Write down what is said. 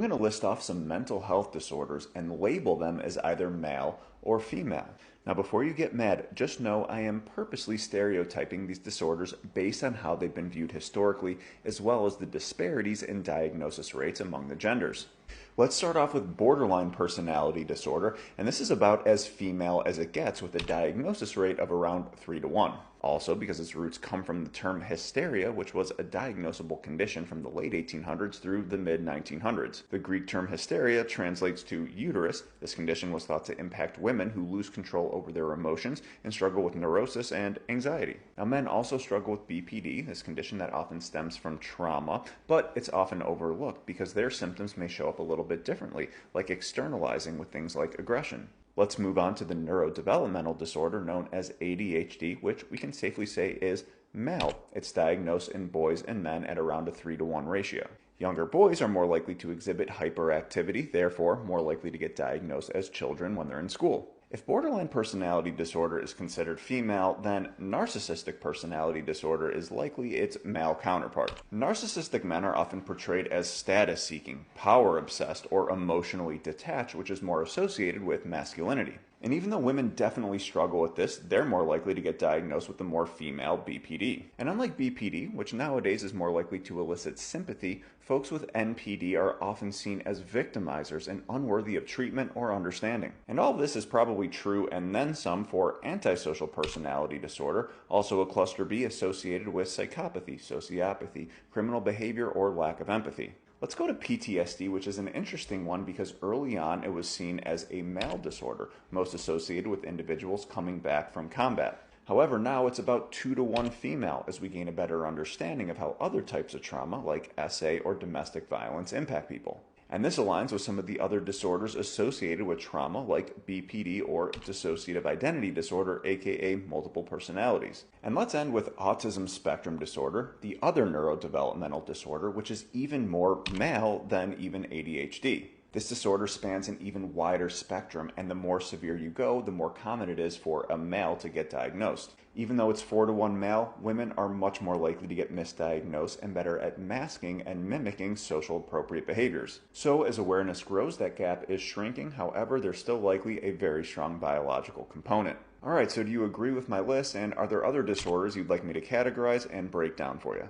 I'm going to list off some mental health disorders and label them as either male or female. Now, before you get mad, just know I am purposely stereotyping these disorders based on how they've been viewed historically, as well as the disparities in diagnosis rates among the genders. Let's start off with borderline personality disorder, and this is about as female as it gets with a diagnosis rate of around 3 to 1. Also, because its roots come from the term hysteria, which was a diagnosable condition from the late 1800s through the mid 1900s. The Greek term hysteria translates to uterus. This condition was thought to impact women who lose control over their emotions and struggle with neurosis and anxiety. Now, men also struggle with BPD, this condition that often stems from trauma, but it's often overlooked because their symptoms may show up a little bit differently, like externalizing with things like aggression. Let's move on to the neurodevelopmental disorder known as ADHD, which we can safely say is male. It's diagnosed in boys and men at around a 3 to 1 ratio. Younger boys are more likely to exhibit hyperactivity, therefore more likely to get diagnosed as children when they're in school. If borderline personality disorder is considered female, then narcissistic personality disorder is likely its male counterpart. Narcissistic men are often portrayed as status-seeking, power-obsessed, or emotionally detached, which is more associated with masculinity. And even though women definitely struggle with this, they're more likely to get diagnosed with the more female BPD. And unlike BPD, which nowadays is more likely to elicit sympathy, folks with NPD are often seen as victimizers and unworthy of treatment or understanding. And all of this is probably true and then some for antisocial personality disorder, also a cluster B associated with psychopathy, sociopathy, criminal behavior, or lack of empathy. Let's go to PTSD, which is an interesting one because early on it was seen as a male disorder, most associated with individuals coming back from combat. However, now it's about 2 to 1 female as we gain a better understanding of how other types of trauma, like SA or domestic violence, impact people. And this aligns with some of the other disorders associated with trauma like BPD or dissociative identity disorder, aka multiple personalities. And let's end with autism spectrum disorder, the other neurodevelopmental disorder, which is even more male than even ADHD. This disorder spans an even wider spectrum, and the more severe you go, the more common it is for a male to get diagnosed. Even though it's 4 to 1 male, women are much more likely to get misdiagnosed and better at masking and mimicking social appropriate behaviors. So as awareness grows, that gap is shrinking. However, there's still likely a very strong biological component. Alright, so do you agree with my list, and are there other disorders you'd like me to categorize and break down for you?